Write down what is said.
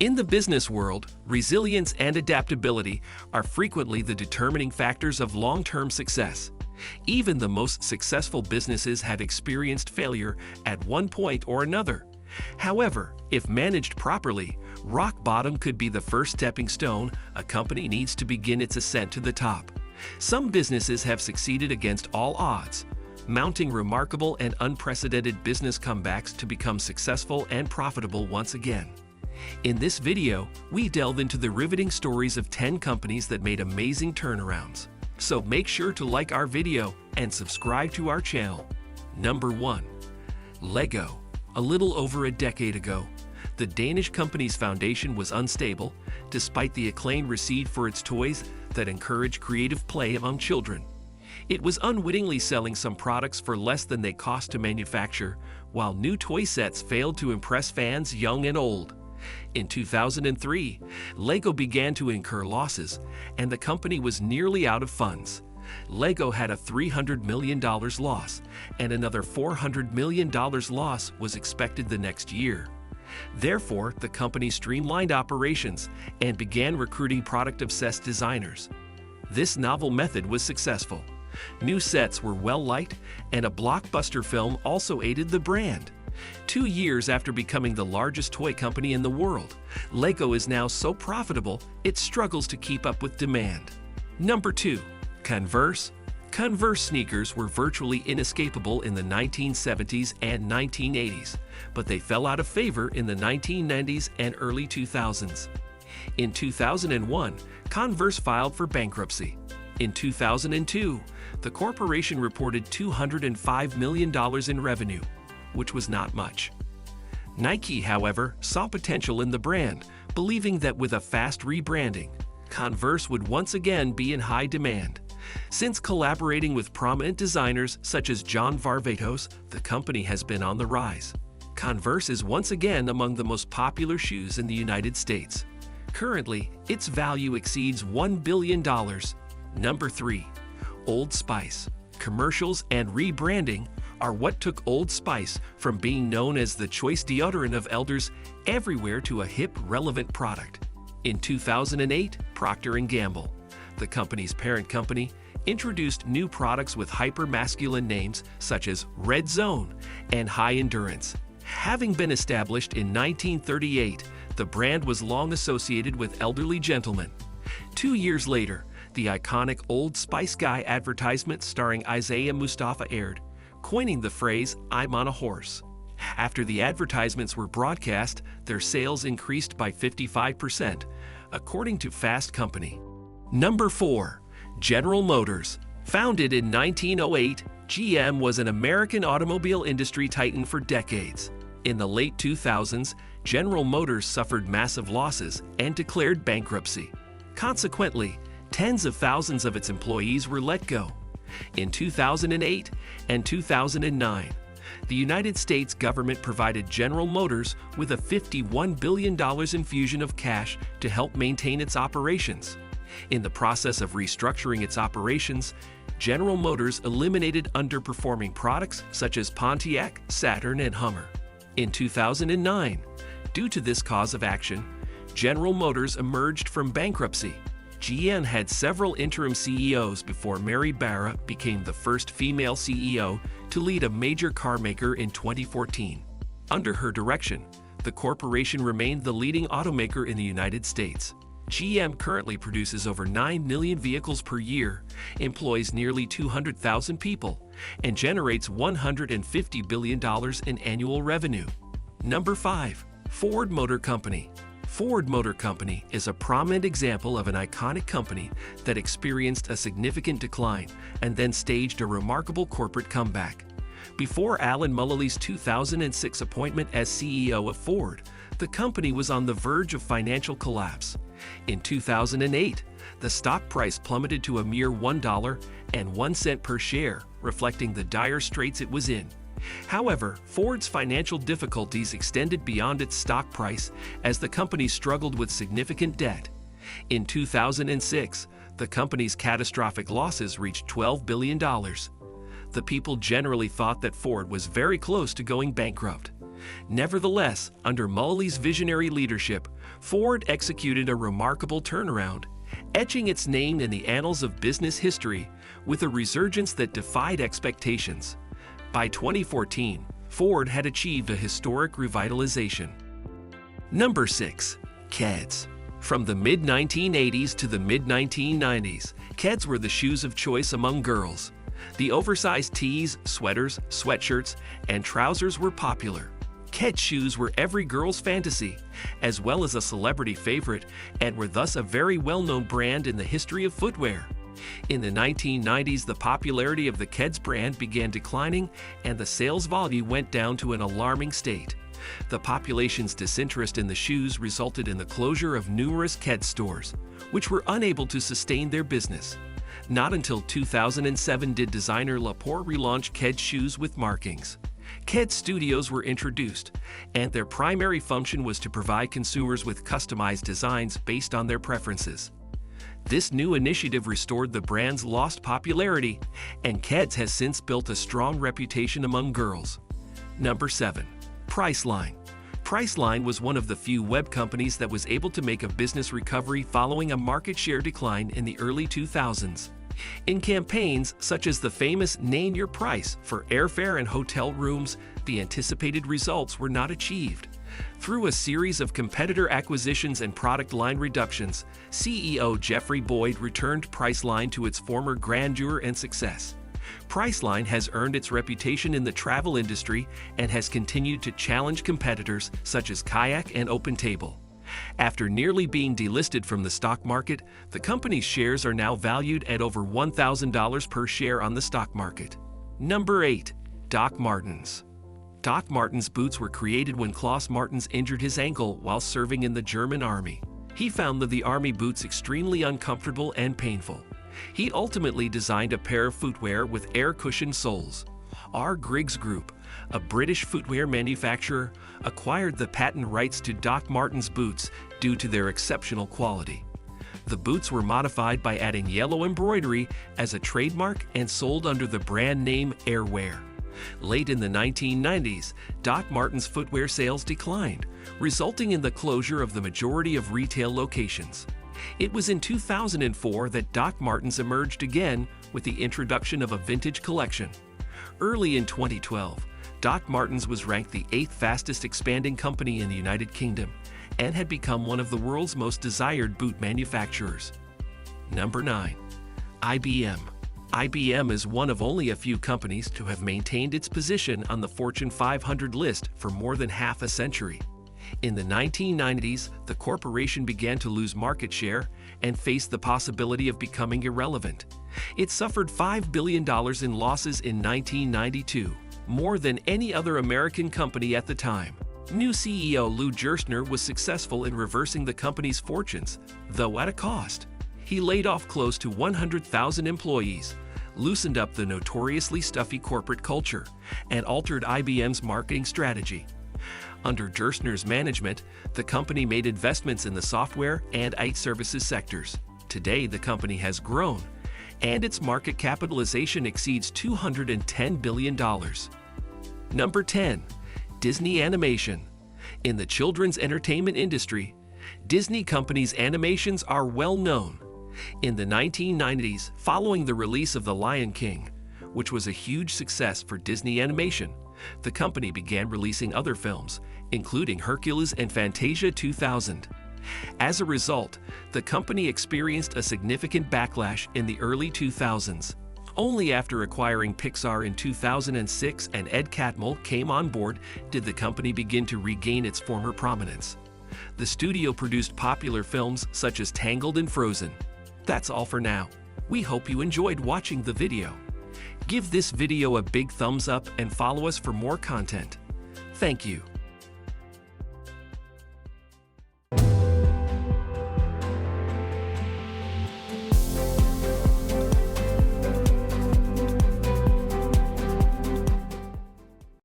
In the business world, resilience and adaptability are frequently the determining factors of long-term success. Even the most successful businesses have experienced failure at one point or another. However, if managed properly, rock bottom could be the first stepping stone a company needs to begin its ascent to the top. Some businesses have succeeded against all odds, mounting remarkable and unprecedented business comebacks to become successful and profitable once again. In this video, we delve into the riveting stories of 10 companies that made amazing turnarounds. So make sure to like our video and subscribe to our channel. Number 1. Lego. A little over a decade ago, the Danish company's foundation was unstable, despite the acclaim received for its toys that encourage creative play among children. It was unwittingly selling some products for less than they cost to manufacture, while new toy sets failed to impress fans young and old. In 2003, Lego began to incur losses, and the company was nearly out of funds. Lego had a $300 million loss, and another $400 million loss was expected the next year. Therefore, the company streamlined operations and began recruiting product-obsessed designers. This novel method was successful. New sets were well-liked, and a blockbuster film also aided the brand. 2 years after becoming the largest toy company in the world, Lego is now so profitable it struggles to keep up with demand. Number 2. Converse. Converse sneakers were virtually inescapable in the 1970s and 1980s, but they fell out of favor in the 1990s and early 2000s. In 2001, Converse filed for bankruptcy. In 2002, the corporation reported $205 million in revenue, which was not much. Nike, however, saw potential in the brand, believing that with a fast rebranding, Converse would once again be in high demand. Since collaborating with prominent designers such as John Varvatos, the company has been on the rise. Converse is once again among the most popular shoes in the United States. Currently, its value exceeds $1 billion. Number 3. Old Spice. Commercials and rebranding are what took Old Spice from being known as the choice deodorant of elders everywhere to a hip, relevant product. In 2008, Procter & Gamble, the company's parent company, introduced new products with hyper-masculine names such as Red Zone and High Endurance. Having been established in 1938, the brand was long associated with elderly gentlemen. 2 years later, the iconic Old Spice Guy advertisement starring Isaiah Mustafa aired, coining the phrase, "I'm on a horse." After the advertisements were broadcast, their sales increased by 55%, according to Fast Company. Number 4. General Motors. Founded in 1908, GM was an American automobile industry titan for decades. In the late 2000s, General Motors suffered massive losses and declared bankruptcy. Consequently, tens of thousands of its employees were let go. In 2008 and 2009, the United States government provided General Motors with a $51 billion infusion of cash to help maintain its operations. In the process of restructuring its operations, General Motors eliminated underperforming products such as Pontiac, Saturn, and Hummer. In 2009, due to this cause of action, General Motors emerged from bankruptcy. GM had several interim CEOs before Mary Barra became the first female CEO to lead a major car maker in 2014. Under her direction, the corporation remained the leading automaker in the United States. GM currently produces over 9 million vehicles per year, employs nearly 200,000 people, and generates $150 billion in annual revenue. Number 5. Ford Motor Company. Ford Motor Company is a prominent example of an iconic company that experienced a significant decline and then staged a remarkable corporate comeback. Before Alan Mullally's 2006 appointment as CEO of Ford, the company was on the verge of financial collapse. In 2008, the stock price plummeted to a mere $1.01 per share, reflecting the dire straits it was in. However, Ford's financial difficulties extended beyond its stock price as the company struggled with significant debt. In 2006, the company's catastrophic losses reached $12 billion. The people generally thought that Ford was very close to going bankrupt. Nevertheless, under Mully's visionary leadership, Ford executed a remarkable turnaround, etching its name in the annals of business history with a resurgence that defied expectations. By 2014, Ford had achieved a historic revitalization. Number 6. Keds. From the mid-1980s to the mid-1990s, Keds were the shoes of choice among girls. The oversized tees, sweaters, sweatshirts, and trousers were popular. Keds shoes were every girl's fantasy, as well as a celebrity favorite, and were thus a very well-known brand in the history of footwear. In the 1990s, the popularity of the Keds brand began declining, and the sales volume went down to an alarming state. The population's disinterest in the shoes resulted in the closure of numerous Keds stores, which were unable to sustain their business. Not until 2007 did designer Lepore relaunch Keds shoes with markings. Keds Studios were introduced, and their primary function was to provide consumers with customized designs based on their preferences. This new initiative restored the brand's lost popularity, and Keds has since built a strong reputation among girls. Number 7. Priceline. Priceline was one of the few web companies that was able to make a business recovery following a market share decline in the early 2000s. In campaigns such as the famous Name Your Price for airfare and hotel rooms, the anticipated results were not achieved. Through a series of competitor acquisitions and product line reductions, CEO Jeffrey Boyd returned Priceline to its former grandeur and success. Priceline has earned its reputation in the travel industry and has continued to challenge competitors such as Kayak and OpenTable. After nearly being delisted from the stock market, the company's shares are now valued at over $1,000 per share on the stock market. Number 8. Doc Martens. Doc Martens boots were created when Klaus Martens injured his ankle while serving in the German army. He found the army boots extremely uncomfortable and painful. He ultimately designed a pair of footwear with air-cushioned soles. R. Griggs Group, a British footwear manufacturer, acquired the patent rights to Doc Martens boots due to their exceptional quality. The boots were modified by adding yellow embroidery as a trademark and sold under the brand name Airwear. Late in the 1990s, Doc Martens footwear sales declined, resulting in the closure of the majority of retail locations. It was in 2004 that Doc Martens emerged again with the introduction of a vintage collection. Early in 2012, Doc Martens was ranked the 8th fastest expanding company in the United Kingdom and had become one of the world's most desired boot manufacturers. Number 9. IBM. IBM is one of only a few companies to have maintained its position on the Fortune 500 list for more than half a century. In the 1990s, the corporation began to lose market share and faced the possibility of becoming irrelevant. It suffered $5 billion in losses in 1992, more than any other American company at the time. New CEO Lou Gerstner was successful in reversing the company's fortunes, though at a cost. He laid off close to 100,000 employees, loosened up the notoriously stuffy corporate culture, and altered IBM's marketing strategy. Under Gerstner's management, the company made investments in the software and IT services sectors. Today, the company has grown, and its market capitalization exceeds $210 billion. Number 10. Disney Animation. In the children's entertainment industry, Disney Company's animations are well known. In the 1990s, following the release of The Lion King, which was a huge success for Disney Animation, the company began releasing other films, including Hercules and Fantasia 2000. As a result, the company experienced a significant backlash in the early 2000s. Only after acquiring Pixar in 2006 and Ed Catmull came on board did the company begin to regain its former prominence. The studio produced popular films such as Tangled and Frozen. That's all for now. We hope you enjoyed watching the video. Give this video a big thumbs up and follow us for more content. Thank you.